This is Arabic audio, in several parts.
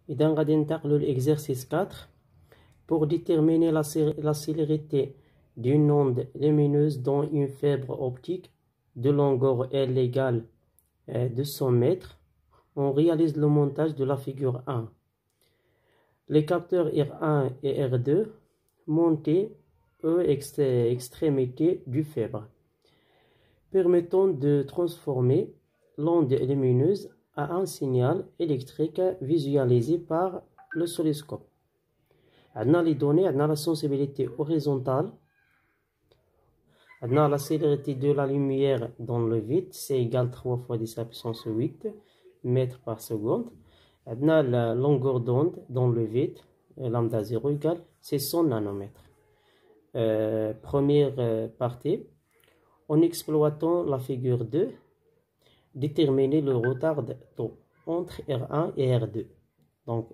إذا غادي ننتقلوا l'exercice 4 pour déterminer la célérité d'une onde lumineuse dans une fibre optique de longueur L égale 200 mètres. On réalise le montage de la figure 1. Les capteurs R1 et R2 montés aux extrémités du fibre, permettant de transformer l'onde lumineuse à un signal électrique visualisé par l'oscilloscope. On a les données, on a la sensibilité horizontale, on a la célérité de la lumière dans le vide, c'est égal 3 fois 10 à la puissance 8 mètres par seconde. On a la longueur d'onde dans le vide, lambda 0 égale 600 nanomètres. Première partie, en exploitant la figure 2, déterminer le retard de temps entre R1 et R2. Donc,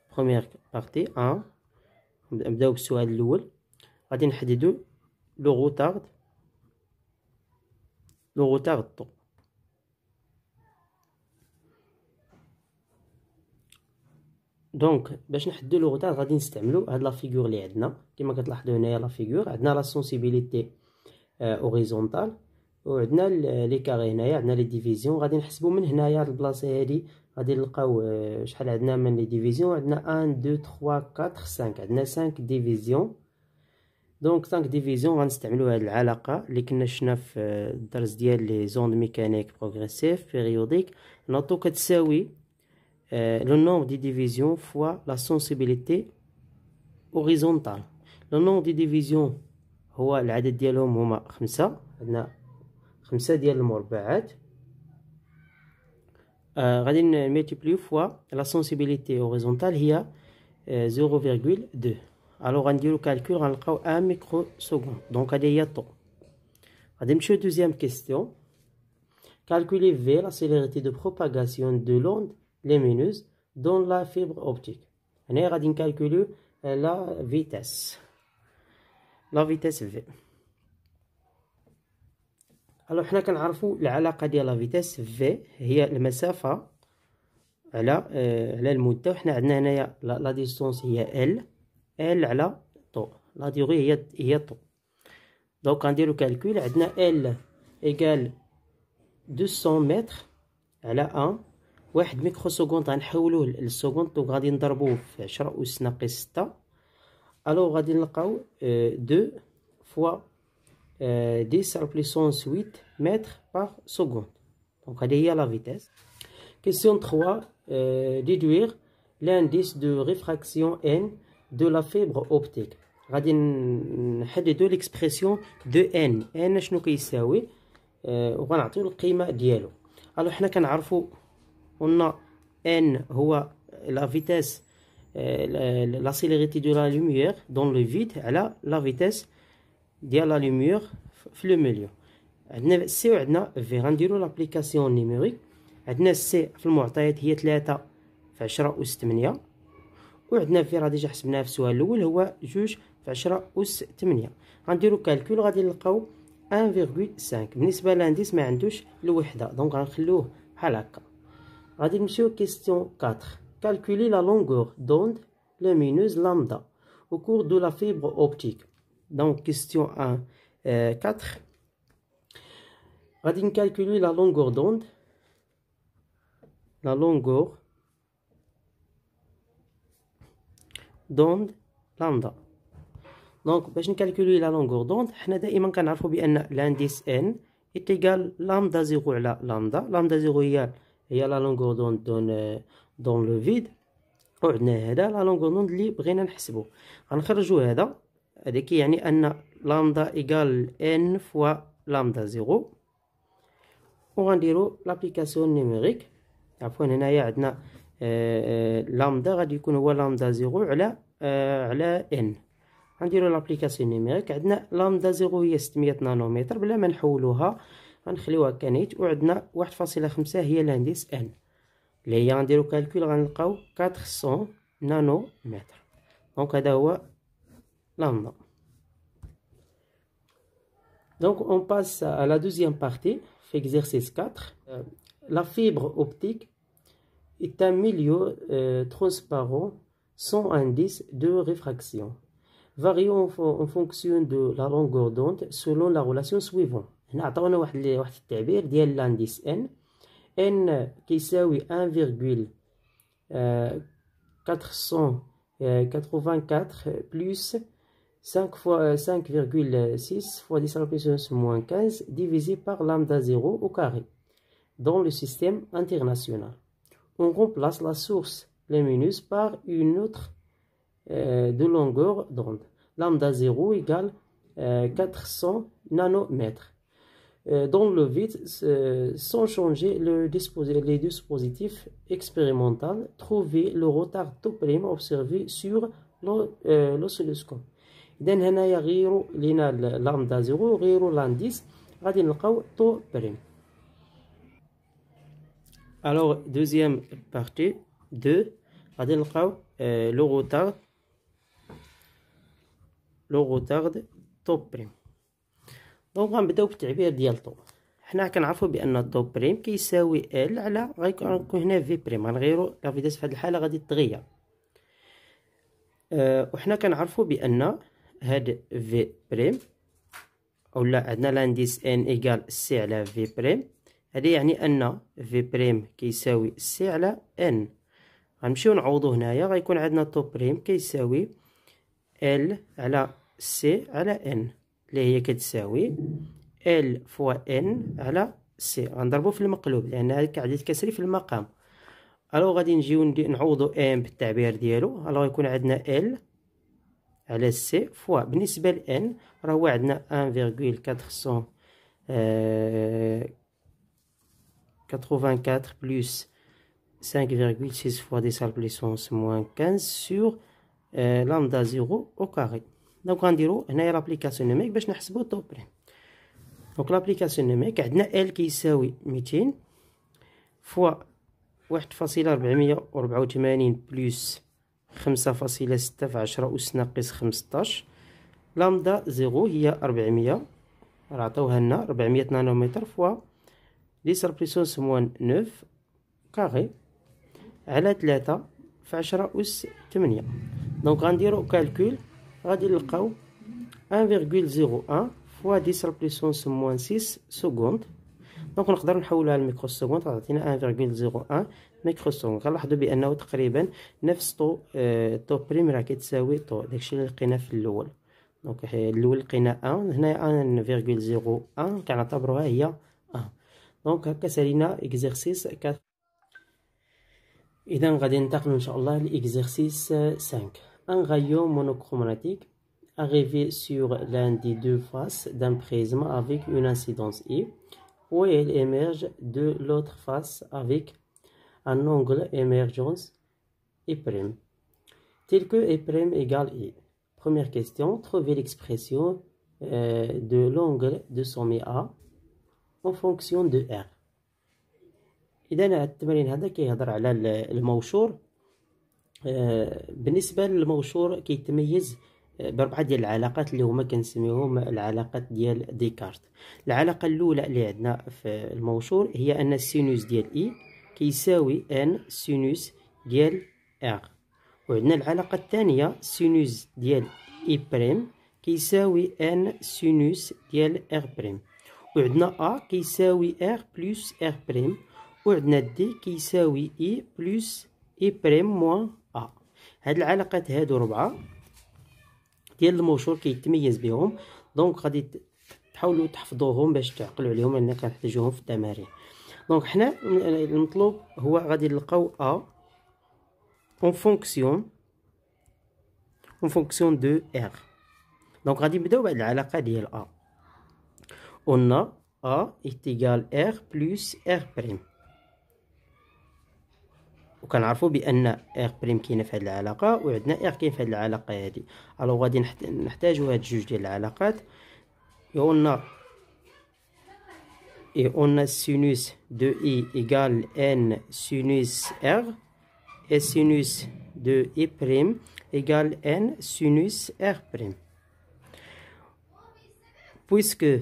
première partie, 1. نبداو بالسؤال الأول. غادي نحددو لو روتارد طو. دونك باش نحددو لو روتارد غادي نستعملو هاد لا فيغور اللي عندنا. كما كتلاحظوا هنايا لا فيغور عندنا لا سونسيبيليتي اوريزونتال وعندنا لي كاري. هنايا عندنا لي ديفيزيون. غادي نحسبو من هنايا هاد البلاصه هادي غادي نلقاو شحال عندنا من لي ديفيزيون. عندنا 1 2 3 4 5. عندنا 5 ديفيزيون. دونك 5 ديفيزيون غنستعملو هاد العلاقه اللي كنا شفنا في الدرس ديال لي زوند ميكانيك بروغريسيف بيريوديك. نعطو كتساوي لو نومبر دي ديفيزيون فوا لا سونسيبيليتي اوريزونتال. لو نومبر دي ديفيزيون هو العدد ديالهم هما 5. عندنا 5 ديال المربعات. غادي نملتيبليو فوا لا سونسيبيليتي اوريزونتال هي 0,2. الوغ غنديرو كالكول غنلقاو 1 ميكرو سكوند. دونك هادي هي الطو. غادي نمشيو دوزيام كيستيون. calculer V la célérité de propagation de l'onde lumineuse dans la fibre optique. هنا غادي نكالكوليو لا فيتاس V. الو حنا كنعرفوا العلاقه ديال لا فيتاس في هي المسافه على المده. وحنا عندنا هنايا لا ديستونس هي ال على طو. لا ديغي هي طو. دونك غنديرو كالكول. عندنا ال ايكال 200 متر على 1 ميكرو سكوند. غنحولوه للسكوند. دونك غادي نضربوه في 10 أس ناقص 6. الو غادي نلقاو 2 فوا 10 à la puissance 8 mètres par seconde. Donc, c'est la vitesse. Question 3. Déduire l'indice de réfraction N de la fibre optique. غادي نحددو l'expression de N. N شنو كيساوي وغنعطيو القيمة ديالو. الو حنا كنعرفو قلنا N هو la vitesse la célérité de la lumière dans le vide على la vitesse ديال لا لوميير في لو ميليو. عندنا سي وعندنا في. غنديرو لابليكاسيون نيميريك. عندنا سي في المعطيات هي 3 في 10 أس 8. وعندنا في راه ديجا حسبناها في السؤال الاول هو 2 في 10 أس 8. غنديرو كالكول غادي نلقاو 1,5. بالنسبه لانديس ما عندوش الوحده دونك غنخلوه بحال هكا. غادي نمشيو كيستيون 4. calculer la longueur d'onde lumineuse lambda au cours de la fibre optique. Donc, question 1, 4. On va calculer la longueur d'onde. La longueur d'onde lambda. Donc, باش نكالكولي la longueur d'onde, حنا دائما كنعرفوا بأن l'indice n est égal lambda 0 على lambda. lambda 0 هي la longueur d'onde dans le vide. وعندنا هذا la longueur d'onde اللي بغينا نحسبو. غنخرجوا هذا. هذا كيعني أن لامدا إيكال n فوا لامدا 0. وغنديرو لابليكاسيون نيميريك. عفوا هنايا عندنا لامدا غادي يكون هو لامدا 0 على n. غنديرو لابليكاسيون نيميريك. عندنا لامدا 0 هي 600 نانومتر. بلا ما نحولوها غنخليوها كنيت. وعندنا 1.5 هي لانديس n اللي هي غنديرو كالكول غنلقاو 400 نانومتر. دونك هذا هو lambda. Donc on passe à la deuxième partie, exercice 4. La fibre optique est un milieu transparent sans indice de réfraction, variant en fonction de la longueur d'onde selon la relation suivante. هنا عطاونا واحد التعبير ديال لانديس n كيساوي 1,484 plus 5 fois 5,6 fois 10 à la puissance moins 15 divisé par lambda 0 au carré dans le système international. On remplace la source lumineuse par une autre de longueur d'onde. Lambda 0 égale 400 nanomètres. Dans le vide, sans changer les dispositifs expérimentaux, trouver le retard τ' observé sur l'oscilloscope. إذا هنايا غيروا لينا لامدا 0 وغيروا لانديس غادي نلقاو τ'. Alors deuxième partie 2 غادي نلقاو لو روتارد τ'. دونك غنبداو بالتعبير ديال طو. حنا كنعرفوا بان طو بريم كيساوي ال على غيكون هنا في بريم، غنغيروا لا فيتاس في هذه الحاله غادي تغير. وحنا كنعرفوا بان هاد في بريم اولا عندنا لانديس ان ايكال سي على في بريم، هذا يعني ان في بريم كيساوي سي على ان. غنمشيو نعوضو هنايا، غيكون عندنا طو بريم كيساوي ال على سي على ان اللي هي كتساوي ال فوا ان على سي. غنضربو في المقلوب لان هذا كعدد كسري في المقام. الو غادي نجيو نعوضو ام بالتعبير ديالو. الو غيكون عندنا ال على سي فوا بالنسبه ل ان راه هو عندنا 1,484 بلس 5,6 fois 10 à la puissance moins 15 sur lambda 0 au carré. دونك غنديرو هنايا لابليكاسيون نوميك باش نحسبو طو بريم. دونك لابليكاسيون نوميك عندنا ال كيساوي 200 فوا 1,484 بلس 5,6 في 10 أس ناقص 15. لامدا 0 هي 400 راه عطاوها لنا 400 نانومتر فوا 10 بليسونس موان 9 كاري على 3 في 10 أس 8. دونك غنديرو كالكول غادي نلقاو 1,01 فوا 10 بليسونس موان 6 سكوند. دونك نقدر نحولوها للميكرو سكوند تعطينا 1,01 ميكرو سكوند. كنلاحظوا بانه تقريبا نفس طو بريم راه كتساوي طو داكشي اللي لقينا في الاول. دونك الاول لقينا 1 هنايا 1,01 كنعتبروها هي 1. دونك هكا سالينا اكزرسيس 4. اذا غادي ننتقلوا ان شاء الله لاكزرسيس 5. Un rayon monochromatique arrivé sur l'un des deux faces d'un prisme avec une incidence I, où elle émerge de l'autre face avec un angle émergence I', tel que I' égale I. Première question, trouvez l'expression de l'angle de sommet A en fonction de R. إذا هذا التمرين هذا كيهضر على الموشور. بالنسبه للموشور كيتميز باربعه ديال العلاقات اللي هما كنسميوهم العلاقات ديال ديكارت. العلاقه الاولى اللي عندنا في الموشور هي ان السينوس ديال اي كيساوي ان سينوس ديال ار، وعندنا العلاقه الثانيه سينوس ديال اي بريم كيساوي ان سينوس ديال ار بريم، وعندنا ا كيساوي ار بلس ار بريم، وعندنا دي كيساوي اي بلس اي بريم موان ا. هاد العلاقات هادو ربعه ديال الموشور كيتميز بهم. دونك غادي تحاولوا تحفظوهم باش تعقلوا عليهم لان كنحتاجوهم في التمارين. دونك حنا المطلوب هو غادي نلقاو ا اون فونكسيون دو ار. دونك غادي نبداو بهاد العلاقه ديال ا. قلنا ا ايكال ار بلس ار بريم، وكنعرفوا بان ار بريم كاينه في هذه العلاقه وعندنا ار كاين في هذه العلاقه هذه. الو غادي نحتاجوا هاد جوج ديال العلاقات. قلنا سينوس دو اي ايكال ان سينوس ار et sinus de I' égale n sinus R'. Puisque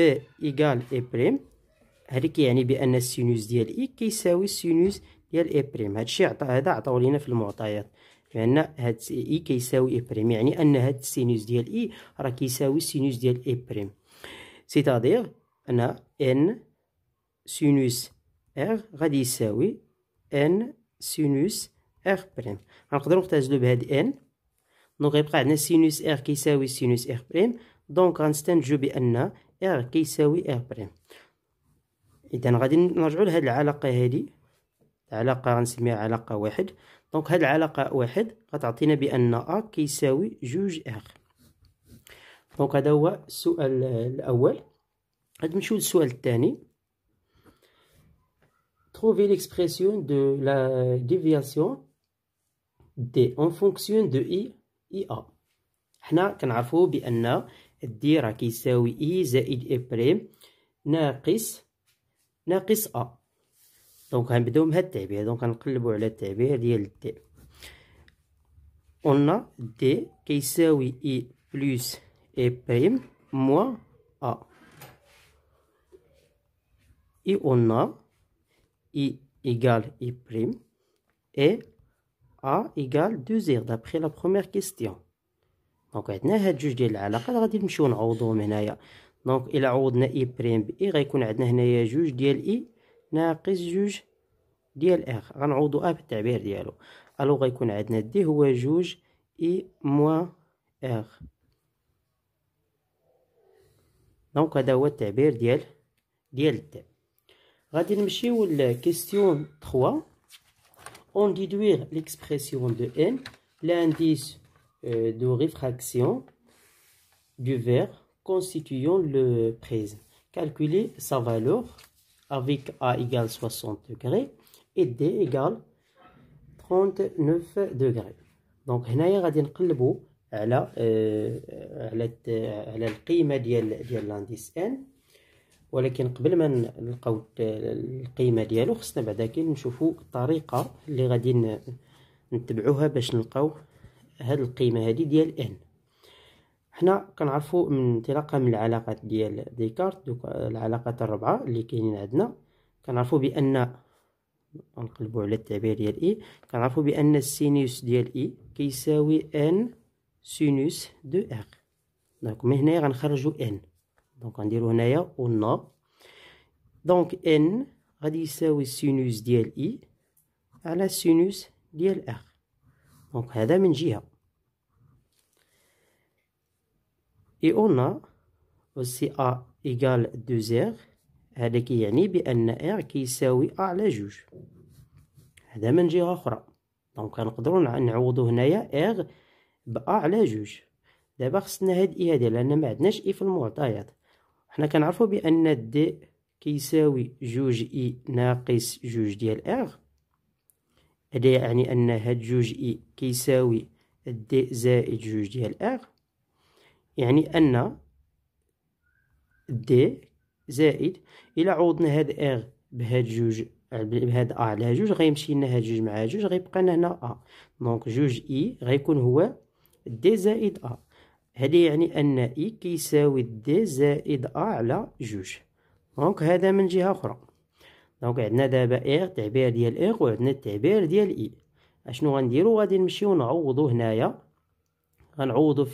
E égale E', هذا كيعني بان السينوس ديال اي كيساوي السينوس ديال اي بريم. هادشي هذا عطاو لينا في المعطيات، لان هاد اي كيساوي اي بريم، يعني ان هاد السينوس ديال اي راه كيساوي السينوس ديال اي بريم، سيتادير ان ان سينوس ار غادي يساوي ان سينوس ار بريم. غنقدروا نختزلوا بهاد ان، دونك غيبقى عندنا سينوس ار كيساوي سينوس ار بريم، دونك غنستنتجوا بان ار كيساوي ار بريم. اذا غادي نرجعوا لهاد العلاقه هادي، العلاقه غنسميها علاقه واحد. دونك هاد العلاقه واحد غتعطينا بان ا كيساوي جوج ار. دونك هذا هو السؤال الاول. غادي نمشيو للسؤال الثاني. Trouver l'expression de la déviation d en fonction de i a. حنا كنعرفوا بان دي راه كيساوي اي زائد اي بريم ناقص ا. دونك غنبداو بهاد التعبير، دونك غنقلبوا على التعبير ديال دي. قلنا دي كيساوي اي بلس اي بريم موان ا، اي قلنا I égale I prime et A égale 2R d'après la première question. دونك عندنا هاد جوج ديال العلاقات غادي نمشيو نعوضوهم هنايا. دونك إلا عوضنا I بريم ب I غيكون عندنا هنايا جوج ديال I ناقص جوج ديال R، غنعوضو A بالتعبير ديالو. ألو غيكون عندنا دي هو جوج I موان R. دونك هذا هو التعبير ديال دي. غادي نمشيو ل question 3. On déduire l'expression de n, l'indice de réfraction du verre constituant le prisme. Calculer sa valeur avec A égale 60 degrés et D égale 39 degrés. Donc هنايا غادي نقلبوا على القيمة ديال لانديس n، ولكن قبل ما نلقاو القيمه ديالو خصنا بعدا كي نشوفوا الطريقه اللي غادي نتبعوها باش نلقاو هاد القيمه هادي ديال n. حنا كنعرفوا من انطلاقا من العلاقات ديال ديكارت، دوك العلاقات الربعه اللي كاينين عندنا، كنعرفوا بان نقلبوا على التعبير ديال اي، كنعرفوا بان السينوس ديال اي كيساوي n سينوس دو ار. دونك من هنايا غنخرجوا n، دونك غنديرو هنايا قلنا دونك ان غادي يساوي سينوس ديال اي على سينوس ديال ار. دونك هذا من جهه. اي قلنا اوسي ا ايكال 2 ار، هذا كيعني بان ار كيساوي ا على جوج، هذا من جهه اخرى. دونك غنقدروا نعوضوا هنايا ار ب ا على جوج. دابا خصنا هاد اي هادي لان ما عندناش اي في المعطيات. حنا كنعرفوا بان دي كيساوي جوج اي ناقص جوج ديال ار، هذا يعني ان هاد جوج اي كيساوي دي زائد جوج ديال ار، يعني ان دي زائد الى عوضنا هاد ار بهاد جوج بهاد ا على جوج غيمشي لنا هاد جوج مع جوج غيبقى لنا هنا ا. دونك جوج اي غيكون هو دي زائد ا، هذا يعني ان اي كيساوي دي زائد ا على جوج. دونك هذا من جهه اخرى. دونك عندنا دابا ار تعبير ديال ار وعندنا التعبير ديال اي. اشنو غنديرو؟ غادي نمشيو نعوضو هنايا، غنعوضو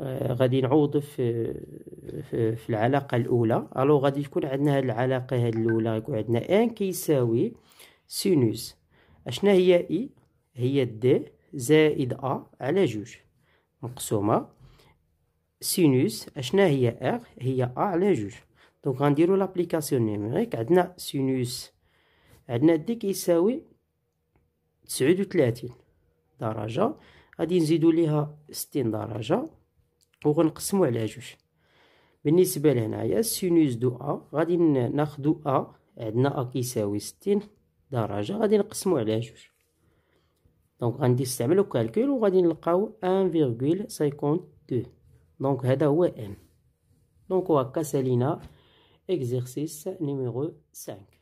غادي نعوضو في العلاقه الاولى. الو غادي تكون عندنا هاد العلاقه هاد الاولى غيكون عندنا ان كيساوي سينوس اشنا هي اي، هي دي زائد ا على جوج مقسومه سينوس اشنا هي ار، هي ا على جوج. دونك غنديرو لابليكاسيون نيميريك. عندنا سينوس عندنا دي كيساوي 39 درجه، غادي نزيدو ليها 60 درجه وغنقسمو على جوج. بالنسبه لهنايا سينوس دو ا غادي ناخدو ا، عندنا ا كيساوي 60 درجه غادي نقسمو على جوج. دونك غندي نستعملو كالكول وغادي نلقاو 1,52. دونك هذا هو n. دونك وهكا سالينا exercice numéro 5.